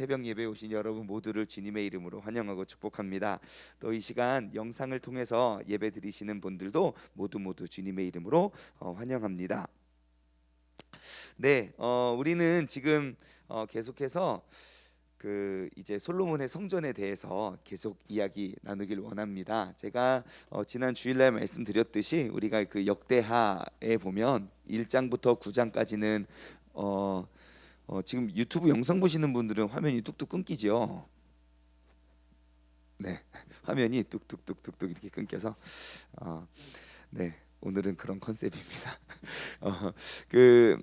새벽 예배에 오신 여러분 모두를 주님의 이름으로 환영하고 축복합니다. 또 이 시간 영상을 통해서 예배 드리시는 분들도 모두 주님의 이름으로 환영합니다. 네, 우리는 지금 계속해서 이제 솔로몬의 성전에 대해서 계속 이야기 나누길 원합니다. 제가 지난 주일날 말씀드렸듯이 우리가 그 역대하에 보면 1장부터 9장까지는 지금 유튜브 영상 보시는 분들은 화면이 뚝뚝 끊기죠. 네, 화면이 뚝뚝뚝뚝뚝 이렇게 끊겨서 네, 오늘은 그런 컨셉입니다. 어, 그,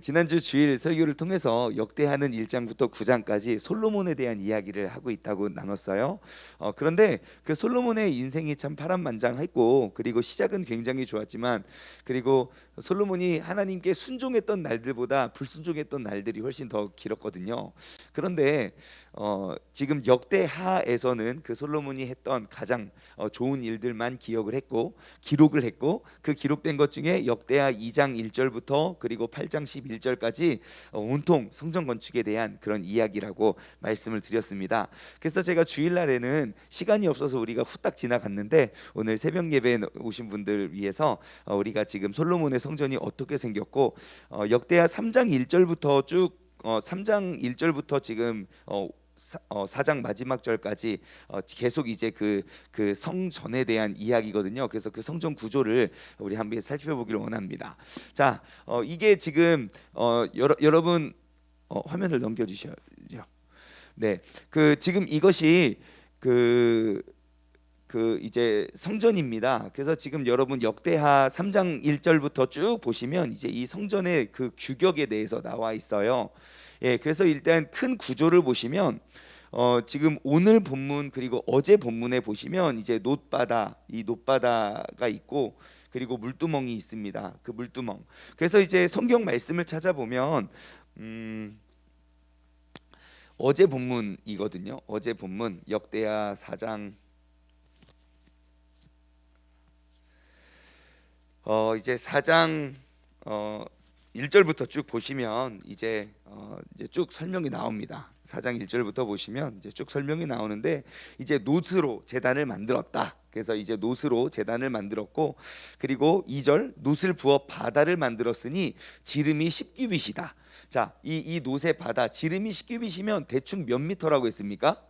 지난주 주일 설교를 통해서 역대하는 1장부터 9장까지 솔로몬에 대한 이야기를 하고 있다고 나눴어요. 그런데 그 솔로몬의 인생이 참 파란만장했고, 그리고 시작은 굉장히 좋았지만, 그리고 솔로몬이 하나님께 순종했던 날들보다 불순종했던 날들이 훨씬 더 길었거든요. 그런데 지금 역대하에서는 그 솔로몬이 했던 가장 좋은 일들만 기록을 했고, 그 기록된 것 중에 역대하 2장 1절부터 그리고 8장 11절까지 온통 성전 건축에 대한 그런 이야기라고 말씀을 드렸습니다. 그래서 제가 주일날에는 시간이 없어서 우리가 후딱 지나갔는데, 오늘 새벽 예배에 오신 분들 위해서 우리가 지금 솔로몬의 성전이 어떻게 생겼고, 역대하 3장 1절부터 쭉 3장 1절부터 지금 4장 마지막 절까지 계속 이제 그 성전에 대한 이야기거든요. 그래서 그 성전 구조를 우리 한번 살펴보기를 원합니다. 자, 이게 지금 여러분 화면을 넘겨주셔요. 네, 지금 이것이 그 이제 성전입니다. 그래서 지금 여러분 역대하 3장 1절부터 쭉 보시면 이제 이 성전의 그 규격에 대해서 나와 있어요. 예, 그래서 일단 큰 구조를 보시면 지금 오늘 본문 그리고 어제 본문에 보시면 이제 이 놋바다가 있고, 그리고 물두멍이 있습니다. 그 물두멍. 그래서 이제 성경 말씀을 찾아보면 어제 본문이거든요. 어제 본문 역대하 4장 이제 4장 1절부터 쭉 보시면 이제 쭉 설명이 나옵니다. 4장 1절부터 보시면 이제 쭉 설명이 나오는데, 이제 놋으로 제단을 만들었다. 그래서 이제 놋으로 제단을 만들었고, 그리고 2절 놋을 부어 바다를 만들었으니 지름이 10규빗이다. 자, 이 놋의 바다 지름이 10규빗이면 대충 몇 미터라고 했습니까?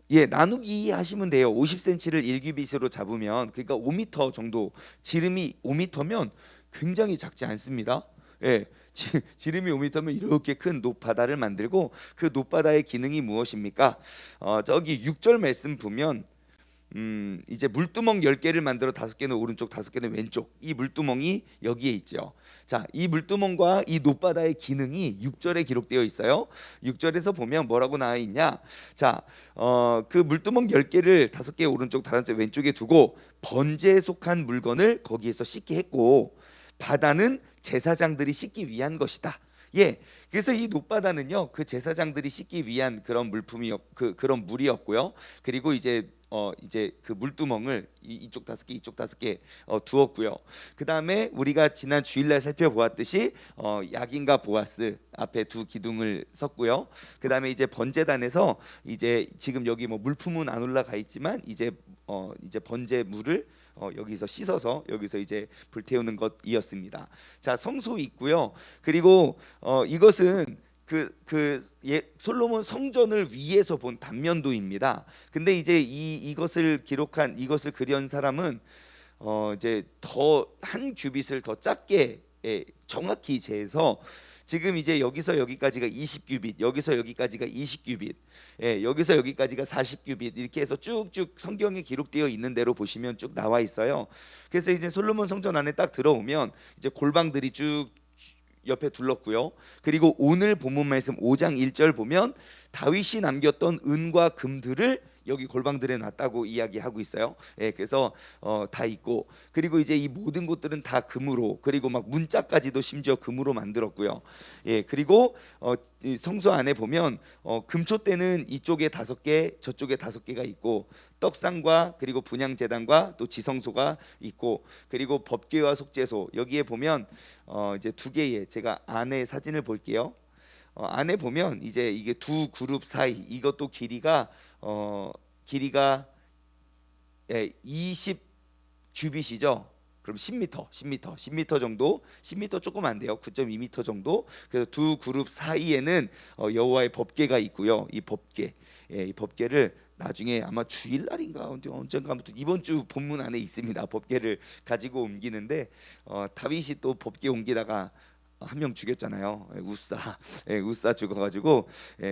예, 나누기 하시면 돼요. 50cm를 1규빗으로 잡으면 그러니까 5m 정도, 지름이 5m면 굉장히 작지 않습니다. 예, 지름이 5m면 이렇게 큰 놋바다를 만들고, 그 놋바다의 기능이 무엇입니까? 저기 6절 말씀 보면 이제 물두멍 10개를 만들어 5개는 오른쪽 5개는 왼쪽, 이 물두멍이 여기에 있죠. 자, 이 물두멍과 이 놋바다의 기능이 6절에 기록되어 있어요. 6절에서 보면 뭐라고 나와 있냐? 자, 그 물두멍 10개를 5개 오른쪽 5개 왼쪽에 두고 번제에 속한 물건을 거기에서 씻게 했고, 바다는 제사장들이 씻기 위한 것이다. 예, 그래서 이 놋바다는요, 그 제사장들이 씻기 위한 그런 그런 물이었고요. 그리고 이제 그 물두멍을 이쪽 5개 이쪽 5개 두었고요. 그 다음에 우리가 지난 주일날 살펴보았듯이 야긴과 보아스 앞에 두 기둥을 섰고요. 그 다음에 이제 번제단에서 이제 지금 여기 뭐 물품은 안 올라가 있지만 이제 번제 물을 여기서 씻어서 여기서 이제 불태우는 것이었습니다. 자, 성소 있고요. 그리고 이것은 솔로몬 성전을 위에서 본 단면도입니다. 근데 이제 이것을 그린 사람은 이제 더 한 규빗을 더 작게 정확히 재서, 지금 이제 여기서 여기까지가 20규빗, 여기서 여기까지가 20규빗, 여기서 여기까지가 40규빗, 이렇게 해서 쭉쭉 성경에 기록되어 있는 대로 보시면 쭉 나와 있어요. 그래서 이제 솔로몬 성전 안에 딱 들어오면 이제 골방들이 쭉 옆에 둘렀고요. 그리고 오늘 본문 말씀 5장 1절 보면 다윗이 남겼던 은과 금들을 여기 골방들에 놨다고 이야기하고 있어요. 예, 그래서 다 있고, 그리고 이제 이 모든 곳들은 다 금으로, 그리고 막 문짝까지도 심지어 금으로 만들었고요. 예, 그리고 이 성소 안에 보면 금초대는 이쪽에 5개, 저쪽에 5개가 있고, 떡상과 그리고 분향제단과 또 지성소가 있고, 그리고 법궤와 속죄소, 여기에 보면 이제 2개의, 제가 안에 사진을 볼게요. 안에 보면 이제 이게 두 그룹 사이 이것도 길이가 20 규빗이죠. 그럼 10m 정도, 10m 조금 안 돼요. 9.2m 정도. 그래서 두 그룹 사이에는 여호와의 법궤가 있고요. 이 법궤를 나중에 아마 주일날인가 언젠가 아무튼 이번 주 본문 안에 있습니다. 법궤를 가지고 옮기는데 다윗이 또 법궤 옮기다가 한 명 죽였잖아요. 우사 죽어가지고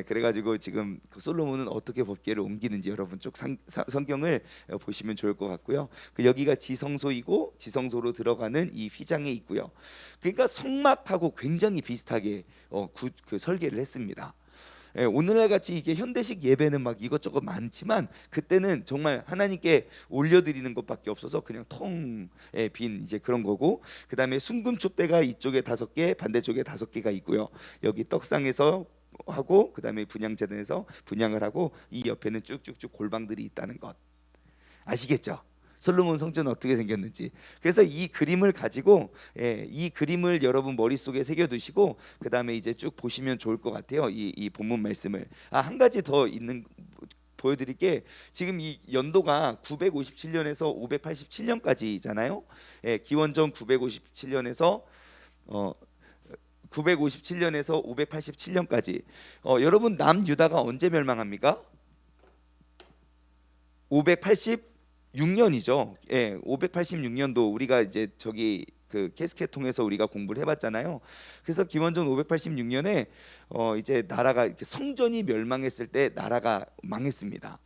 그래가지고 지금 그 솔로몬은 어떻게 법궤를 옮기는지 여러분 쭉 성경을 보시면 좋을 것 같고요. 여기가 지성소이고 지성소로 들어가는 이 휘장에 있고요. 그러니까 성막하고 굉장히 비슷하게 그 설계를 했습니다. 오늘날 같이 이게 현대식 예배는 막 이것저것 많지만 그때는 정말 하나님께 올려드리는 것밖에 없어서 그냥 텅 빈 이제 그런 거고, 그 다음에 순금촛대가 이쪽에 5개, 반대쪽에 5개가 있고요. 여기 떡상에서 하고 그 다음에 분향재단에서 분향을 하고 이 옆에는 쭉쭉쭉 골방들이 있다는 것 아시겠죠? 솔로몬 성전은 어떻게 생겼는지. 그래서 이 그림을 가지고 이 그림을 여러분 머릿속에 새겨두시고 그 다음에 이제 쭉 보시면 좋을 것 같아요. 이 본문 말씀을 한 가지 더 보여드릴 게, 지금 이 연도가 957년에서 587년까지잖아요. 기원전 957년에서 587년까지. 여러분 남유다가 언제 멸망합니까? 586년이죠. 586년도 우리가 이제 저기 그 캐스켓 통해서 우리가 공부를 해봤잖아요. 그래서 기원전 586년에 이제 나라가 성전이 멸망했을 때 나라가 망했습니다.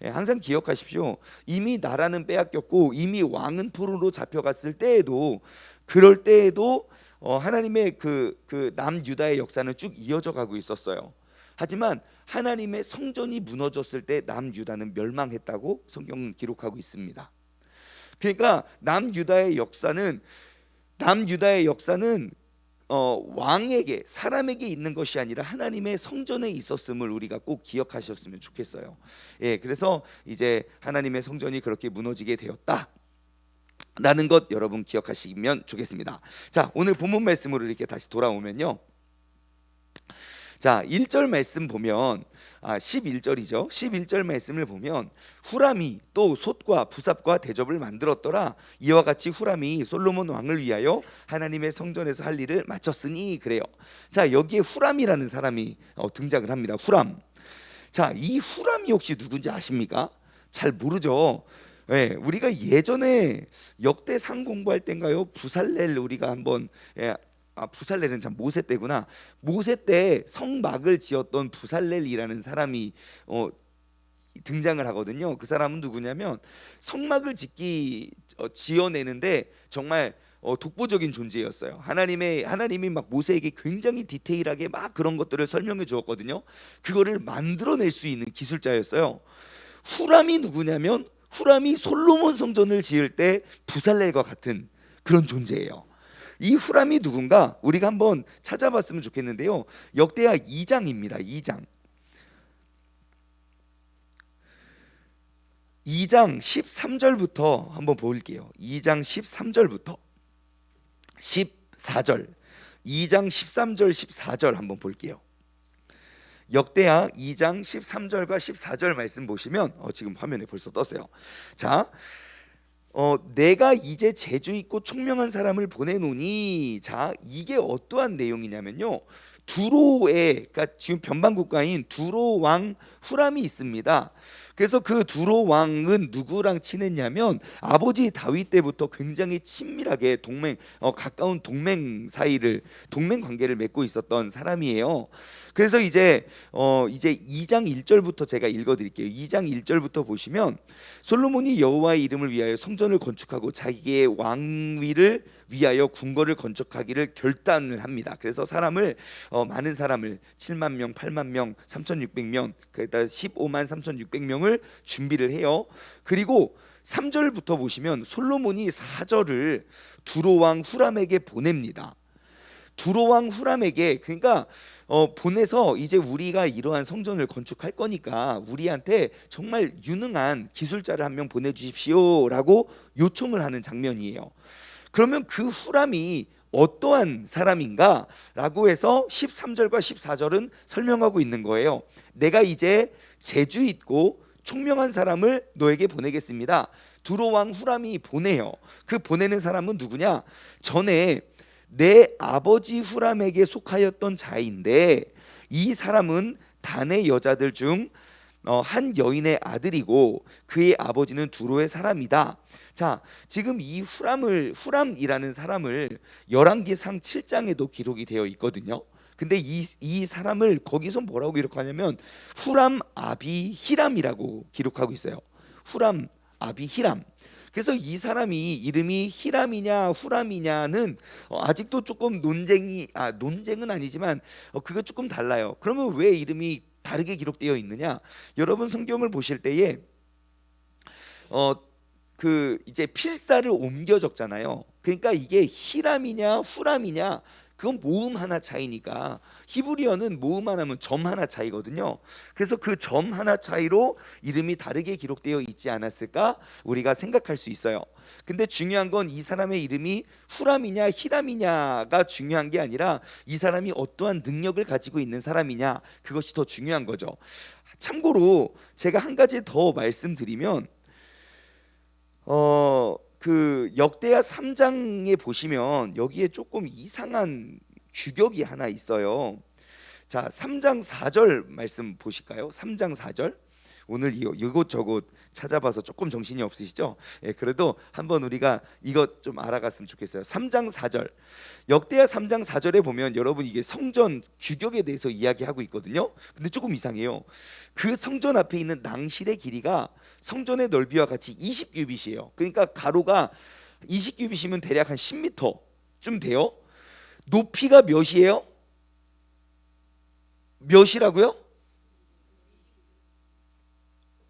항상 기억하십시오. 이미 나라는 빼앗겼고 이미 왕은 포로로 잡혀갔을 때에도, 그럴 때에도 하나님의 그 남유다의 역사는 쭉 이어져 가고 있었어요. 하지만 하나님의 성전이 무너졌을 때 남유다는 멸망했다고 성경은 기록하고 있습니다. 그러니까 남유다의 역사는 왕에게, 사람에게 있는 것이 아니라 하나님의 성전에 있었음을 우리가 꼭 기억하셨으면 좋겠어요. 그래서 이제 하나님의 성전이 그렇게 무너지게 되었다 라는 것 여러분 기억하시면 좋겠습니다. 자, 오늘 본문 말씀으로 이렇게 다시 돌아오면요, 자 1절 말씀 보면 11절이죠. 11절 말씀을 보면 후람이 또 솥과 부삽과 대접을 만들었더라. 이와 같이 후람이 솔로몬 왕을 위하여 하나님의 성전에서 할 일을 마쳤으니 그래요. 자, 여기에 후람이라는 사람이 등장을 합니다. 후람. 자, 이 후람이 혹시 누군지 아십니까? 잘 모르죠. 우리가 예전에 역대상 공부할 때인가요? 부살렐 우리가 한번 부살렐은 참 모세 때구나. 모세 때 성막을 지었던 부살렐이라는 사람이 등장을 하거든요. 그 사람은 누구냐면 성막을 지어내는데 정말 독보적인 존재였어요. 하나님이 막 모세에게 굉장히 디테일하게 막 그런 것들을 설명해 주었거든요. 그거를 만들어낼 수 있는 기술자였어요. 후람이 누구냐면 후람이 솔로몬 성전을 지을 때 부살렐과 같은 그런 존재예요. 이 후람이 누군가 우리가 한번 찾아봤으면 좋겠는데요. 역대하 2장입니다. 2장 13절부터 한번 볼게요. 2장 13절부터 14절, 2장 13절 14절 한번 볼게요. 역대하 2장 13절과 14절 말씀 보시면 지금 화면에 벌써 떴어요. 자, 내가 이제 재주 있고 총명한 사람을 보내노니, 자 이게 어떠한 내용이냐면요, 두로에, 그러니까 지금 변방 국가인 두로 왕 후람이 있습니다. 그래서 그 두로 왕은 누구랑 친했냐면 아버지 다윗 때부터 굉장히 친밀하게 가까운 동맹 관계를 맺고 있었던 사람이에요. 그래서 이제 2장 1절부터 제가 읽어드릴게요. 2장 1절부터 보시면 솔로몬이 여호와의 이름을 위하여 성전을 건축하고 자기의 왕위를 위하여 궁궐을 건축하기를 결단을 합니다. 그래서 많은 사람을 7만 명, 8만 명, 3,600명, 그다음 15만 3,600명을 준비를 해요. 그리고 3절부터 보시면 솔로몬이 사절을 두로왕 후람에게 보냅니다. 두로왕 후람에게, 그러니까 보내서 이제 우리가 이러한 성전을 건축할 거니까 우리한테 정말 유능한 기술자를 한 명 보내주십시오라고 요청을 하는 장면이에요. 그러면 그 후람이 어떠한 사람인가 라고 해서 13절과 14절은 설명하고 있는 거예요. 내가 이제 재주 있고 총명한 사람을 너에게 보내겠습니다. 두로 왕 후람이 보내요. 그 보내는 사람은 누구냐? 전에 내 아버지 후람에게 속하였던 자인데 이 사람은 단의 여자들 중 한 여인의 아들이고 그의 아버지는 두로의 사람이다. 자, 지금 이 후람이라는 사람을 열왕기상 7장에도 기록이 되어 있거든요. 근데 이 사람을 거기서 뭐라고 기록하냐면 후람 아비 히람이라고 기록하고 있어요. 후람 아비 히람. 그래서 이 사람이 이름이 히람이냐 후람이냐는 아직도 조금 논쟁은 아니지만 그거 조금 달라요. 그러면 왜 이름이 다르게 기록되어 있느냐? 여러분 성경을 보실 때에 그 이제 필사를 옮겨 적잖아요. 그러니까 이게 히람이냐 후람이냐 그건 모음 하나 차이니까 히브리어는 모음 하나면 점 하나 차이거든요. 그래서 그 점 하나 차이로 이름이 다르게 기록되어 있지 않았을까 우리가 생각할 수 있어요. 근데 중요한 건 이 사람의 이름이 후람이냐 히람이냐가 중요한 게 아니라 이 사람이 어떠한 능력을 가지고 있는 사람이냐 그것이 더 중요한 거죠. 참고로 제가 한 가지 더 말씀드리면 그 역대하 3장에 보시면 여기에 조금 이상한 규격이 하나 있어요. 자, 3장 4절 말씀 보실까요? 3장 4절. 오늘 이곳저곳 찾아봐서 조금 정신이 없으시죠? 예, 그래도 한번 우리가 이것 좀 알아갔으면 좋겠어요. 3장 4절. 역대하 3장 4절에 보면 여러분 이게 성전 규격에 대해서 이야기하고 있거든요. 근데 조금 이상해요. 그 성전 앞에 있는 낭실의 길이가 성전의 넓이와 같이 20규빗이에요. 그러니까 가로가 20규빗이면 대략 한 10m쯤 돼요. 높이가 몇이에요? 몇이라고요?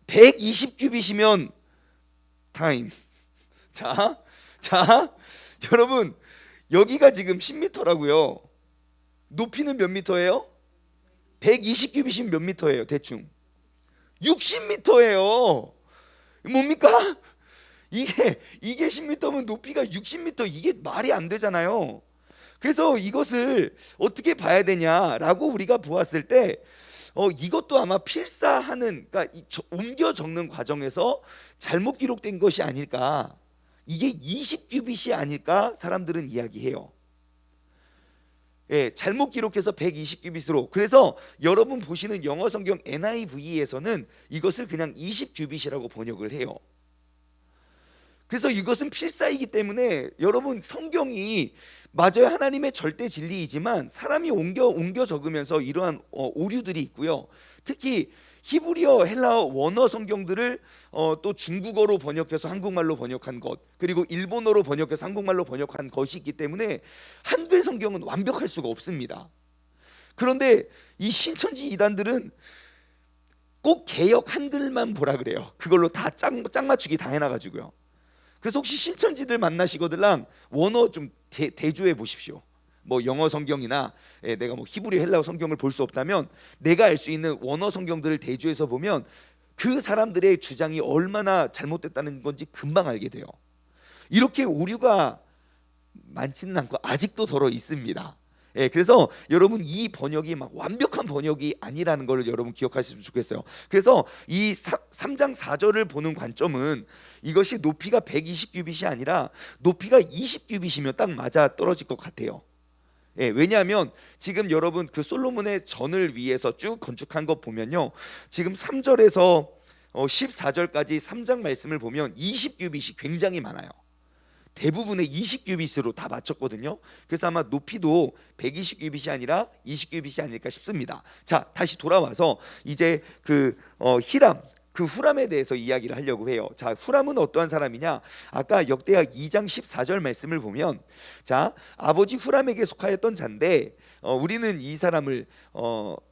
120규빗이면 타임. 자, 여러분 여기가 지금 10m라고요. 높이는 몇 미터예요? 120규빗이면 몇 미터예요? 대충 60m예요. 뭡니까? 이게 10m면 높이가 60m 이게 말이 안 되잖아요. 그래서 이것을 어떻게 봐야 되냐라고 우리가 보았을 때 이것도 아마 필사하는 그러니까 옮겨 적는 과정에서 잘못 기록된 것이 아닐까. 이게 20규빗이 아닐까 사람들은 이야기해요. 예, 잘못 기록해서 120규빗으로. 그래서 여러분 보시는 영어 성경 NIV에서는 이것을 그냥 20규빗이라고 번역을 해요. 그래서 이것은 필사이기 때문에 여러분 성경이 맞아요. 하나님의 절대 진리이지만 사람이 옮겨 적으면서 이러한 오류들이 있고요. 특히 히브리어, 헬라어 원어 성경들을 또 중국어로 번역해서 한국말로 번역한 것, 그리고 일본어로 번역해서 한국말로 번역한 것이 있기 때문에 한글 성경은 완벽할 수가 없습니다. 그런데 이 신천지 이단들은 꼭 개역 한글만 보라 그래요. 그걸로 다 짝 맞추기 다 해놔가지고요. 그래서 혹시 신천지들 만나시거들랑 원어 좀 대조해 보십시오. 뭐 영어 성경이나 내가 뭐 히브리 헬라어 성경을 볼 수 없다면 내가 알 수 있는 원어 성경들을 대조해서 보면 그 사람들의 주장이 얼마나 잘못됐다는 건지 금방 알게 돼요. 이렇게 오류가 많지는 않고 아직도 덜어 있습니다. 예, 그래서 여러분 이 번역이 막 완벽한 번역이 아니라는 걸 여러분 기억하시면 좋겠어요. 그래서 이 3장 4절을 보는 관점은 이것이 높이가 120규빗이 아니라 높이가 20규빗이면 딱 맞아 떨어질 것 같아요. 예, 왜냐하면 지금 여러분 그 솔로몬의 전을 위해서 쭉 건축한 것 보면요, 지금 3절에서 14절까지 3장 말씀을 보면 20규빗이 굉장히 많아요. 대부분의 20규빗으로 다 맞췄거든요. 그래서 아마 높이도 120규빗이 아니라 20규빗이 아닐까 싶습니다. 자, 다시 돌아와서 이제 그 히람, 그 후람에 대해서 이야기를 하려고 해요. 자, 후람은 어떠한 사람이냐? 아까 역대하 2장 14절 말씀을 보면, 자, 아버지 후람에게 속하였던 자인데 우리는 이 사람을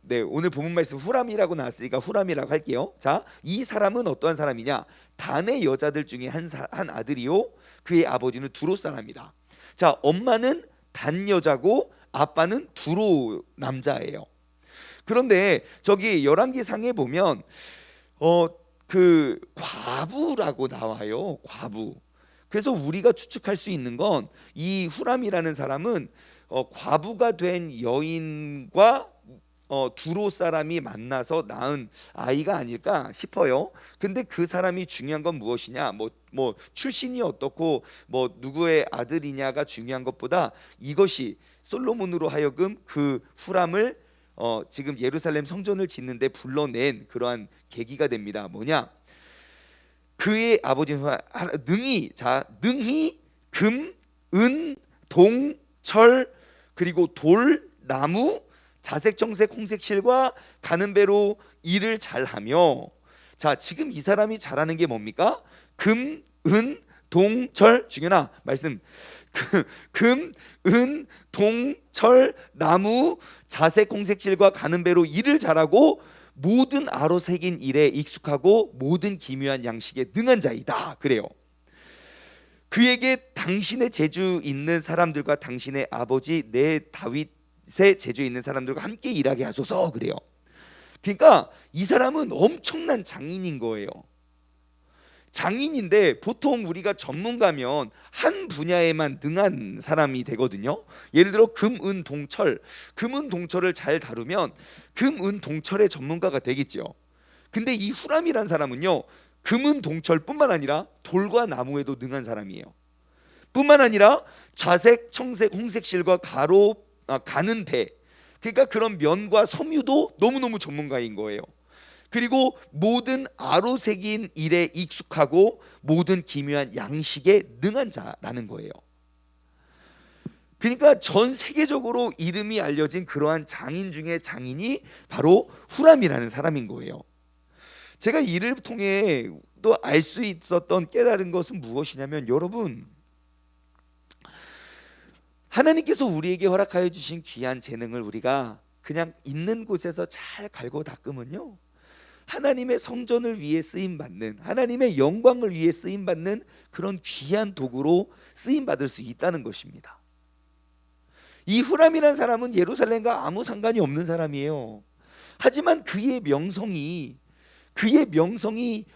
네, 오늘 본문 말씀 후람이라고 나왔으니까 후람이라고 할게요. 자, 이 사람은 어떠한 사람이냐? 단의 여자들 중에 한 아들이요, 그의 아버지는 두로 사람이다. 자, 엄마는 단 여자고 아빠는 두로 남자예요. 그런데 저기 열왕기상에 보면 그 과부라고 나와요. 그래서 우리가 추측할 수 있는 건 이 후람이라는 사람은 과부가 된 여인과 두로 사람이 만나서 낳은 아이가 아닐까 싶어요. 근데 그 사람이 중요한 건 무엇이냐? 뭐 출신이 어떻고 뭐 누구의 아들이냐가 중요한 것보다 이것이 솔로몬으로 하여금 그 후람을 지금 예루살렘 성전을 짓는데 불러낸 그러한 계기가 됩니다. 뭐냐? 그의 아버지는 능히 금, 은, 동, 철 그리고 돌, 나무, 자색, 청색, 홍색 실과 가는 배로 일을 잘하며, 자 지금 이 사람이 잘하는 게 뭡니까? 금, 은, 동, 철. 중요나 말씀. 금, 은, 동, 철, 나무, 자색, 홍색 실과 가는 배로 일을 잘하고 모든 아로 새긴 일에 익숙하고 모든 기묘한 양식에 능한 자이다. 그래요. 그에게 당신의 재주 있는 사람들과 당신의 아버지 내 다윗의 재주 있는 사람들과 함께 일하게 하소서. 그래요. 그러니까 이 사람은 엄청난 장인인 거예요. 장인인데 보통 우리가 전문가면 한 분야에만 능한 사람이 되거든요. 예를 들어 금, 은, 동철. 금, 은, 동철을 잘 다루면 금, 은, 동철의 전문가가 되겠죠. 근데 이 후람이란 사람은요, 금, 은, 동철뿐만 아니라 돌과 나무에도 능한 사람이에요. 뿐만 아니라 자색, 청색, 홍색 실과 가는 배, 그러니까 그런 면과 섬유도 너무너무 전문가인 거예요. 그리고 모든 아로새긴 일에 익숙하고 모든 기묘한 양식에 능한 자라는 거예요. 그러니까 전 세계적으로 이름이 알려진 그러한 장인 중에 장인이 바로 후람이라는 사람인 거예요. 제가 이를 통해 또 알 수 있었던 깨달은 것은 무엇이냐면, 여러분, 하나님께서 우리에게 허락하여 주신 귀한 재능을 우리가 그냥 있는 곳에서 잘 갈고 닦으면요, 하나님의 성전을 위해 쓰임 받는, 하나님의 영광을 위해 쓰임 받는 그런 귀한 도구로 쓰임 받을 수 있다는 것입니다. 이 후람이라는 사람은 예루살렘과 아무 상관이 없는 사람이에요. 하지만 그의 명성이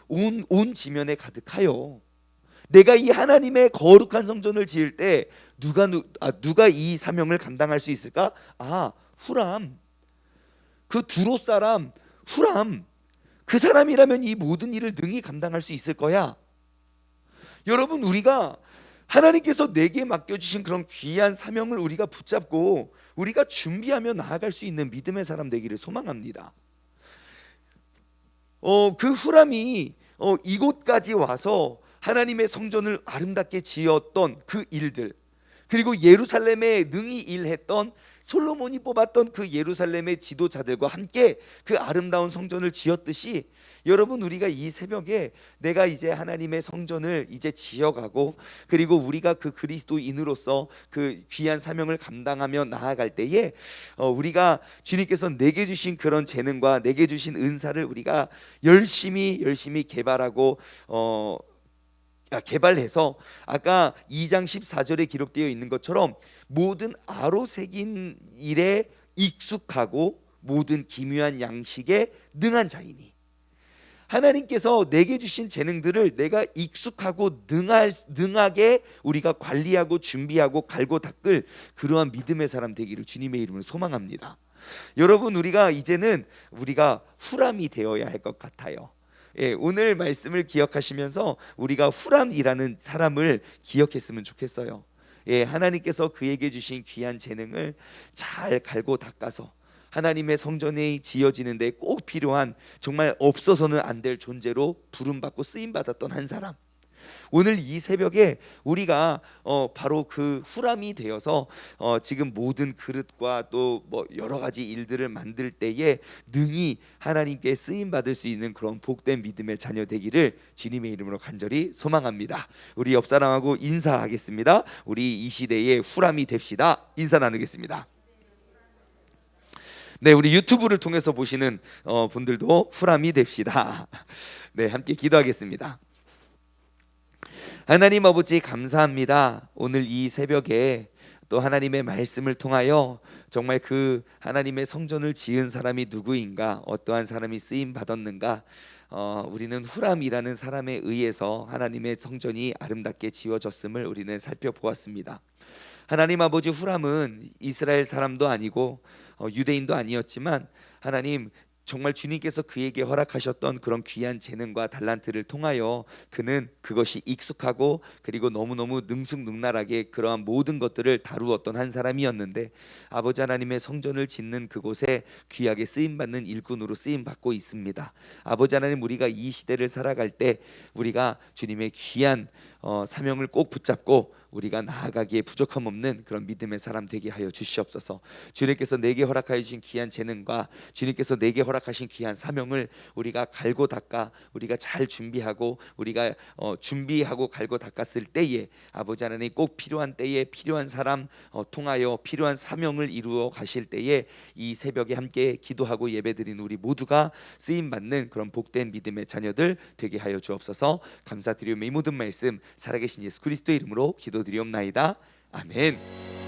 온 지면에 가득하여 내가 이 하나님의 거룩한 성전을 지을 때 누가 이 사명을 감당할 수 있을까? 후람, 그 두로 사람 후람, 그 사람이라면 이 모든 일을 능히 감당할 수 있을 거야. 여러분, 우리가 하나님께서 내게 맡겨주신 그런 귀한 사명을 우리가 붙잡고 우리가 준비하며 나아갈 수 있는 믿음의 사람 되기를 소망합니다. 그 후람이 이곳까지 와서 하나님의 성전을 아름답게 지었던 그 일들, 그리고 예루살렘에 능히 일했던 솔로몬이 뽑았던 그 예루살렘의 지도자들과 함께 그 아름다운 성전을 지었듯이, 여러분, 우리가 이 새벽에 내가 이제 하나님의 성전을 이제 지어가고, 그리고 우리가 그 그리스도인으로서 그 귀한 사명을 감당하며 나아갈 때에 우리가 주님께서 내게 주신 그런 재능과 내게 주신 은사를 우리가 열심히 개발하고 개발해서 아까 2장 14절에 기록되어 있는 것처럼 모든 아로새긴 일에 익숙하고 모든 기묘한 양식에 능한 자이니, 하나님께서 내게 주신 재능들을 내가 익숙하고 능하게 우리가 관리하고 준비하고 갈고 닦을 그러한 믿음의 사람 되기를 주님의 이름으로 소망합니다. 여러분, 우리가 이제는 우리가 후람이 되어야 할 것 같아요. 오늘 말씀을 기억하시면서 우리가 후람이라는 사람을 기억했으면 좋겠어요. 하나님께서 그에게 주신 귀한 재능을 잘 갈고 닦아서 하나님의 성전이 지어지는데 꼭 필요한, 정말 없어서는 안 될 존재로 부름받고 쓰임받았던 한 사람, 오늘 이 새벽에 우리가 바로 그 후람이 되어서 지금 모든 그릇과 또 뭐 여러 가지 일들을 만들 때에 능히 하나님께 쓰임 받을 수 있는 그런 복된 믿음의 자녀 되기를 주님의 이름으로 간절히 소망합니다. 우리 옆 사람하고 인사하겠습니다. 우리 이 시대의 후람이 됩시다. 인사 나누겠습니다. 네, 우리 유튜브를 통해서 보시는 분들도 후람이 됩시다. 네, 함께 기도하겠습니다. 하나님 아버지, 감사합니다. 오늘 이 새벽에 또 하나님의 말씀을 통하여 정말 그 하나님의 성전을 지은 사람이 누구인가, 어떠한 사람이 쓰임 받았는가, 우리는 후람이라는 사람에 의해서 하나님의 성전이 아름답게 지어졌음을 우리는 살펴보았습니다. 하나님 아버지 후람은 이스라엘 사람도 아니고 유대인도 아니었지만 하나님 정말 주님께서 그에게 허락하셨던 그런 귀한 재능과 달란트를 통하여 그는 그것이 익숙하고 그리고 너무너무 능숙능란하게 그러한 모든 것들을 다루었던 한 사람이었는데, 아버지 하나님의 성전을 짓는 그곳에 귀하게 쓰임받는 일꾼으로 쓰임받고 있습니다. 아버지 하나님, 우리가 이 시대를 살아갈 때 우리가 주님의 귀한 사명을 꼭 붙잡고 우리가 나아가기에 부족함 없는 그런 믿음의 사람 되게 하여 주시옵소서. 주님께서 내게 허락하여 주신 귀한 재능과 주님께서 내게 허락하신 귀한 사명을 우리가 갈고 닦아 우리가 잘 준비하고 우리가 준비하고 갈고 닦았을 때에 아버지 하나님 꼭 필요한 때에 필요한 사람 통하여 필요한 사명을 이루어 가실 때에 이 새벽에 함께 기도하고 예배드린 우리 모두가 쓰임 받는 그런 복된 믿음의 자녀들 되게 하여 주옵소서. 감사드리며 이 모든 말씀 살아계신 예수 그리스도의 이름으로 기도드리옵나이다. 아멘.